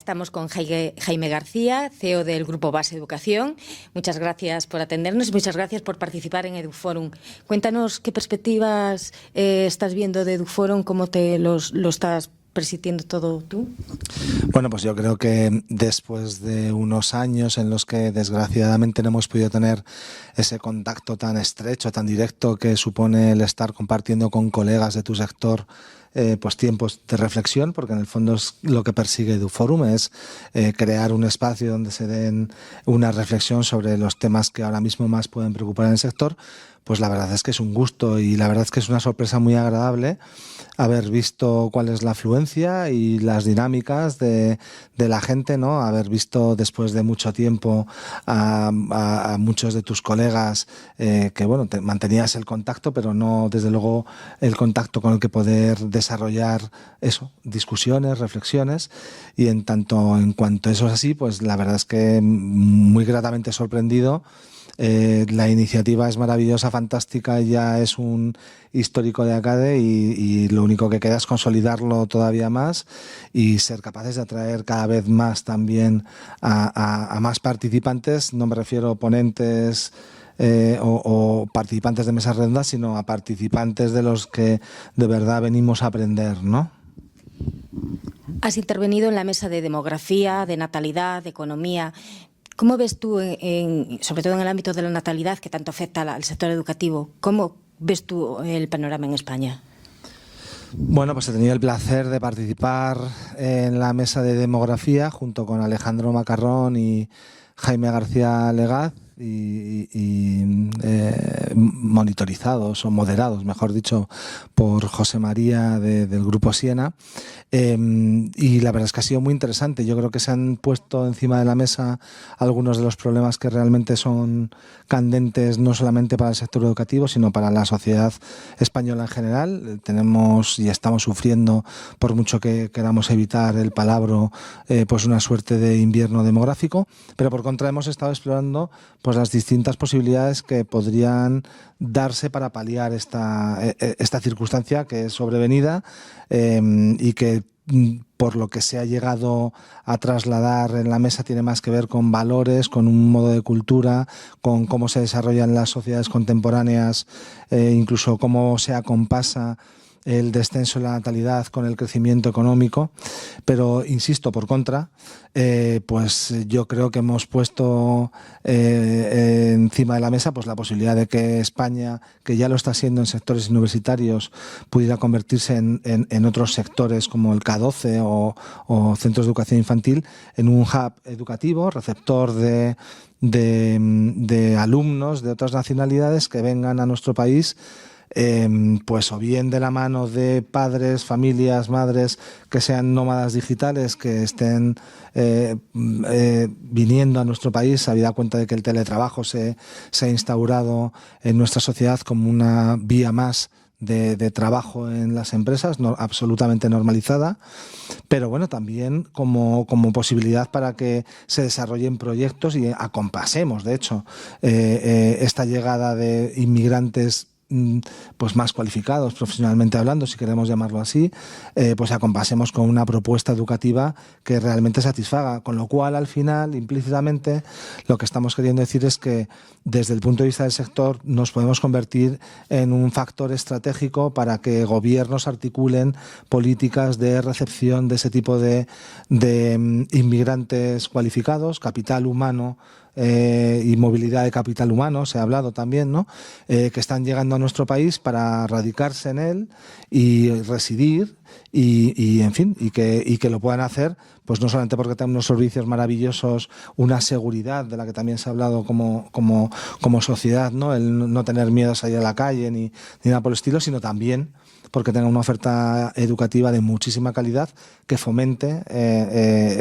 Estamos con Jaime García, CEO del Grupo Base Educación. Muchas gracias por atendernos y muchas gracias por participar en EduForum. Cuéntanos qué perspectivas estás viendo de EduForum, cómo lo estás presidiendo todo tú. Bueno, pues yo creo que después de unos años en los que desgraciadamente no hemos podido tener ese contacto tan estrecho, tan directo que supone el estar compartiendo con colegas de tu sector pues tiempos de reflexión, porque en el fondo es lo que persigue EduForum, es crear un espacio donde se den una reflexión sobre los temas que ahora mismo más pueden preocupar en el sector. Pues la verdad es que es un gusto y la verdad es que es una sorpresa muy agradable haber visto cuál es la afluencia y las dinámicas de la gente, ¿no? Haber visto después de mucho tiempo a muchos de tus colegas que, bueno, mantenías el contacto, pero no, desde luego, el contacto con el que poder desarrollar eso, discusiones, reflexiones, y en cuanto eso es así, pues la verdad es que muy gratamente sorprendido. La iniciativa es maravillosa, fantástica, ya es un histórico de ACADE y lo único que queda es consolidarlo todavía más y ser capaces de atraer cada vez más también a más participantes. No me refiero a ponentes o participantes de mesas redondas, sino a participantes de los que de verdad venimos a aprender, ¿no? Has intervenido en la mesa de demografía, de natalidad, de economía. ¿Cómo ves tú, sobre todo en el ámbito de la natalidad, que tanto afecta al sector educativo, cómo ves tú el panorama en España? Bueno, pues he tenido el placer de participar en la mesa de demografía junto con Alejandro Macarrón y Jaime García Legaz y monitorizados o moderados, mejor dicho, por José María del Grupo Siena. Y la verdad es que ha sido muy interesante. Yo creo que se han puesto encima de la mesa algunos de los problemas que realmente son candentes no solamente para el sector educativo, sino para la sociedad española en general. Tenemos y estamos sufriendo, por mucho que queramos evitar el palabro, pues una suerte de invierno demográfico, pero por contra hemos estado explorando pues las distintas posibilidades que podrían darse para paliar esta circunstancia que es sobrevenida y que por lo que se ha llegado a trasladar en la mesa tiene más que ver con valores, con un modo de cultura, con cómo se desarrollan las sociedades contemporáneas, incluso cómo se acompasa el descenso de la natalidad con el crecimiento económico, pero insisto, por contra, pues yo creo que hemos puesto encima de la mesa pues la posibilidad de que España, que ya lo está haciendo en sectores universitarios, pudiera convertirse en otros sectores como el K12 o centros de educación infantil, en un hub educativo, receptor de alumnos de otras nacionalidades que vengan a nuestro país, pues o bien de la mano de padres, familias, madres que sean nómadas digitales, que estén viniendo a nuestro país, habida cuenta de que el teletrabajo se ha instaurado en nuestra sociedad como una vía más de trabajo en las empresas, absolutamente normalizada, pero bueno, también como posibilidad para que se desarrollen proyectos y acompasemos, de hecho, esta llegada de inmigrantes pues más cualificados profesionalmente hablando, si queremos llamarlo así, pues acompasemos con una propuesta educativa que realmente satisfaga, con lo cual al final implícitamente lo que estamos queriendo decir es que desde el punto de vista del sector nos podemos convertir en un factor estratégico para que gobiernos articulen políticas de recepción de ese tipo de inmigrantes cualificados, capital humano y movilidad de capital humano, se ha hablado también, ¿no? Que están llegando a nuestro país para radicarse en él y residir y en fin, y que lo puedan hacer, pues no solamente porque tengan unos servicios maravillosos, una seguridad de la que también se ha hablado como sociedad, ¿no? El no tener miedo a salir a la calle ni nada por el estilo, sino también porque tenga una oferta educativa de muchísima calidad que fomente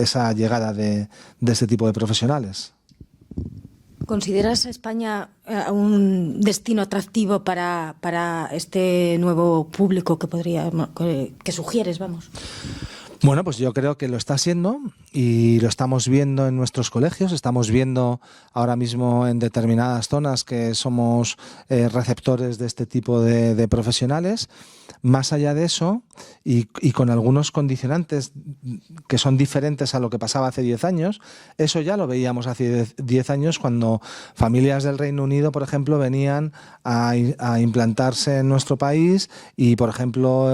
esa llegada de este tipo de profesionales. ¿Consideras a España un destino atractivo para este nuevo público que sugieres, vamos? Bueno, pues yo creo que lo está siendo y lo estamos viendo en nuestros colegios, estamos viendo ahora mismo en determinadas zonas que somos receptores de este tipo de profesionales. Más allá de eso, y con algunos condicionantes que son diferentes a lo que pasaba hace 10 años, eso ya lo veíamos hace 10 años cuando familias del Reino Unido, por ejemplo, venían a implantarse en nuestro país y, por ejemplo,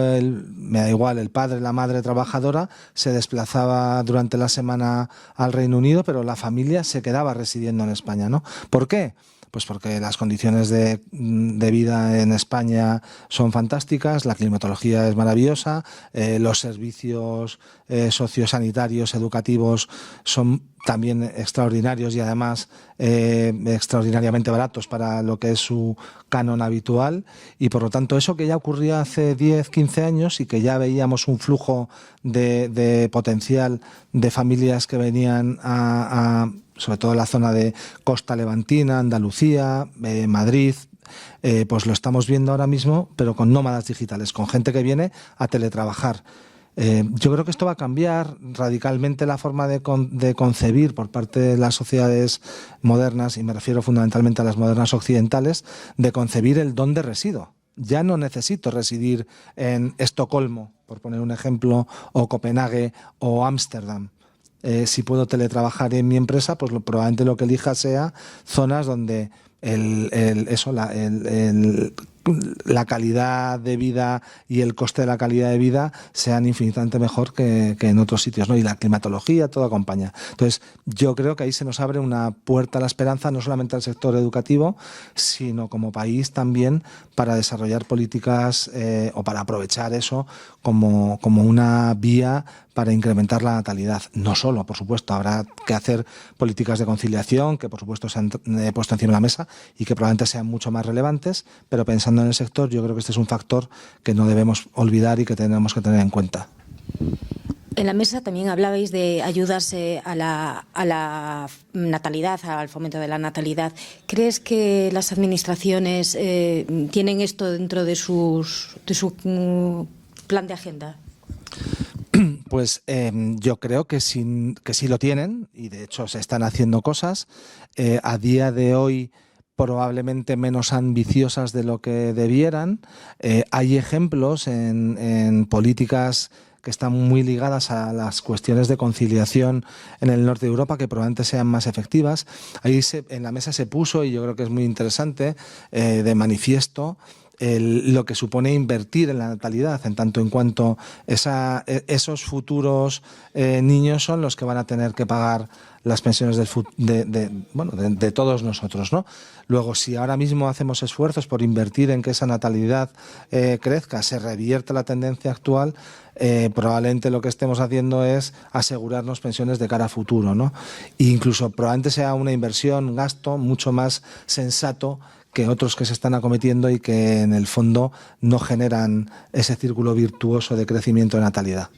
me da igual, el padre, la madre trabajadora se desplazaba durante la semana al Reino Unido, pero la familia se quedaba residiendo en España, ¿no? ¿Por qué? Pues porque las condiciones de vida en España son fantásticas, la climatología es maravillosa, los servicios sociosanitarios, educativos son también extraordinarios y además extraordinariamente baratos para lo que es su canon habitual, y por lo tanto eso que ya ocurría hace 10, 15 años y que ya veíamos un flujo de potencial de familias que venían sobre todo en la zona de Costa Levantina, Andalucía, Madrid, pues lo estamos viendo ahora mismo, pero con nómadas digitales, con gente que viene a teletrabajar. Yo creo que esto va a cambiar radicalmente la forma de concebir por parte de las sociedades modernas, y me refiero fundamentalmente a las modernas occidentales, de concebir el dónde resido. Ya no necesito residir en Estocolmo, por poner un ejemplo, o Copenhague o Ámsterdam. Si puedo teletrabajar en mi empresa, pues probablemente lo que elija sea zonas donde la calidad de vida y el coste de la calidad de vida sean infinitamente mejor que en otros sitios, ¿no? Y la climatología, todo acompaña. Entonces, yo creo que ahí se nos abre una puerta a la esperanza, no solamente al sector educativo, sino como país también para desarrollar políticas o para aprovechar eso como una vía para incrementar la natalidad. No solo, por supuesto, habrá que hacer políticas de conciliación que, por supuesto, se han puesto encima de la mesa y que probablemente sean mucho más relevantes, pero pensando en el sector, yo creo que este es un factor que no debemos olvidar y que tenemos que tener en cuenta. En la mesa también hablabais de ayudas a la natalidad, al fomento de la natalidad. ¿Crees que las administraciones tienen esto dentro de su plan de agenda? Pues yo creo que sí lo tienen, y de hecho se están haciendo cosas. A día de hoy probablemente menos ambiciosas de lo que debieran. Hay ejemplos en políticas que están muy ligadas a las cuestiones de conciliación en el norte de Europa, que probablemente sean más efectivas. Ahí en la mesa se puso, y yo creo que es muy interesante, de manifiesto lo que supone invertir en la natalidad, en tanto en cuanto esos futuros niños son los que van a tener que pagar las pensiones de todos nosotros, ¿no? Luego, si ahora mismo hacemos esfuerzos por invertir en que esa natalidad crezca, se revierta la tendencia actual, probablemente lo que estemos haciendo es asegurarnos pensiones de cara a futuro, ¿no? E incluso probablemente sea una inversión, un gasto mucho más sensato que otros que se están acometiendo y que en el fondo no generan ese círculo virtuoso de crecimiento de natalidad.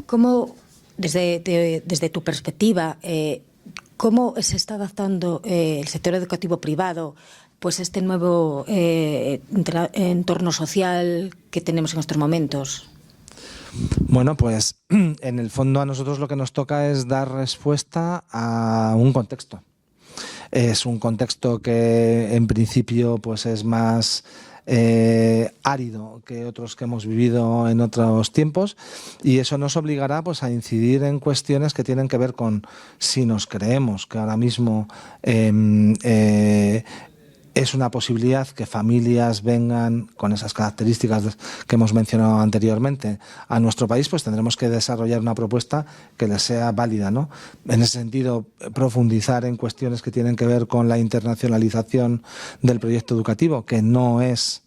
¿Cómo, desde tu perspectiva, cómo se está adaptando el sector educativo privado pues este nuevo entorno social que tenemos en estos momentos? Bueno, pues en el fondo a nosotros lo que nos toca es dar respuesta a un contexto. Es un contexto que en principio pues es más árido que otros que hemos vivido en otros tiempos, y eso nos obligará pues a incidir en cuestiones que tienen que ver con si nos creemos que ahora mismo es una posibilidad que familias vengan con esas características que hemos mencionado anteriormente a nuestro país, pues tendremos que desarrollar una propuesta que les sea válida, ¿no? En ese sentido, profundizar en cuestiones que tienen que ver con la internacionalización del proyecto educativo, que no es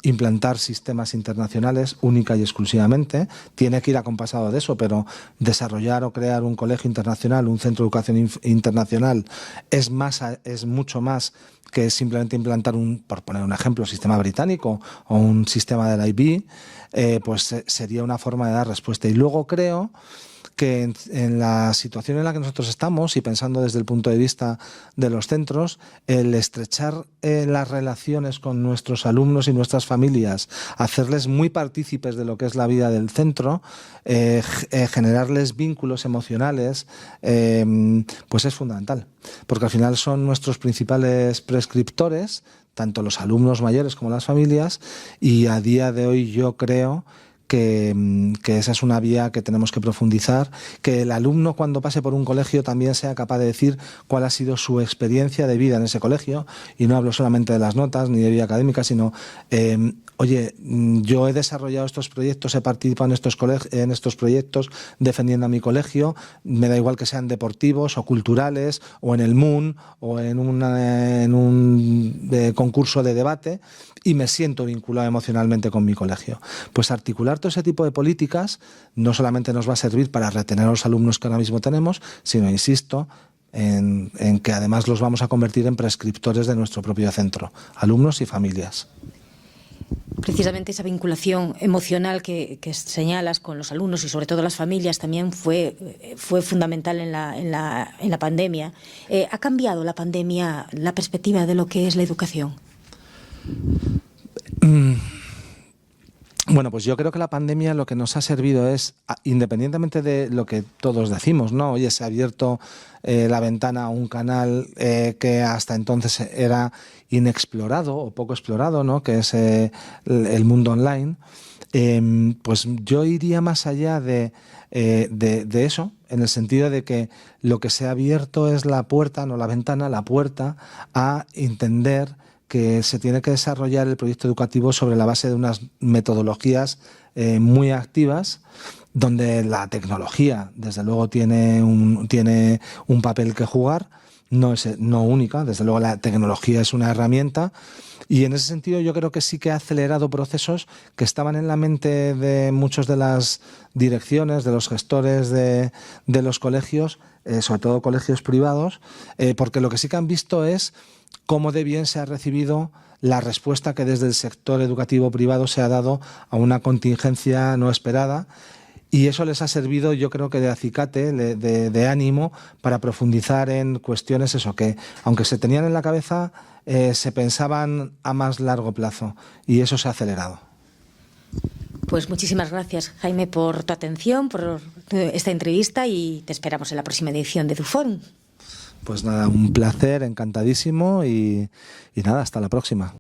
implantar sistemas internacionales única y exclusivamente, tiene que ir acompasado de eso, pero desarrollar o crear un colegio internacional, un centro de educación internacional, es mucho más que simplemente implantar por poner un ejemplo, sistema británico o un sistema del IB, pues sería una forma de dar respuesta. Y luego creo que en la situación en la que nosotros estamos, y pensando desde el punto de vista de los centros, el estrechar las relaciones con nuestros alumnos y nuestras familias, hacerles muy partícipes de lo que es la vida del centro, generarles vínculos emocionales, pues es fundamental, porque al final son nuestros principales prescriptores, tanto los alumnos mayores como las familias, y a día de hoy yo creo que esa es una vía que tenemos que profundizar, que el alumno cuando pase por un colegio también sea capaz de decir cuál ha sido su experiencia de vida en ese colegio, y no hablo solamente de las notas ni de vida académica, sino oye, yo he desarrollado estos proyectos, he participado en estos proyectos defendiendo a mi colegio, me da igual que sean deportivos o culturales o en el MUN o en un concurso de debate, y me siento vinculado emocionalmente con mi colegio. Pues articular todo ese tipo de políticas no solamente nos va a servir para retener a los alumnos que ahora mismo tenemos, sino, insisto, en que además los vamos a convertir en prescriptores de nuestro propio centro, alumnos y familias. Precisamente esa vinculación emocional que señalas con los alumnos y sobre todo las familias también fue fundamental en la pandemia. ¿Ha cambiado la pandemia la perspectiva de lo que es la educación? Bueno, pues yo creo que la pandemia lo que nos ha servido es, independientemente de lo que todos decimos, ¿no? Oye, se ha abierto la ventana a un canal que hasta entonces era inexplorado o poco explorado, ¿no? Que es el mundo online. Pues yo iría más allá de eso, en el sentido de que lo que se ha abierto es la puerta, no la ventana, la puerta a entender que se tiene que desarrollar el proyecto educativo sobre la base de unas metodologías muy activas, donde la tecnología, desde luego, tiene un papel que jugar, no única, desde luego la tecnología es una herramienta, y en ese sentido yo creo que sí que ha acelerado procesos que estaban en la mente de muchas de las direcciones, de los gestores de los colegios, sobre todo colegios privados, porque lo que sí que han visto es cómo de bien se ha recibido la respuesta que desde el sector educativo privado se ha dado a una contingencia no esperada, y eso les ha servido, yo creo que de acicate, de ánimo para profundizar en cuestiones que aunque se tenían en la cabeza, se pensaban a más largo plazo, y eso se ha acelerado. Pues muchísimas gracias, Jaime, por tu atención, por esta entrevista, y te esperamos en la próxima edición de EduForum. Pues nada, un placer, encantadísimo, y nada, hasta la próxima.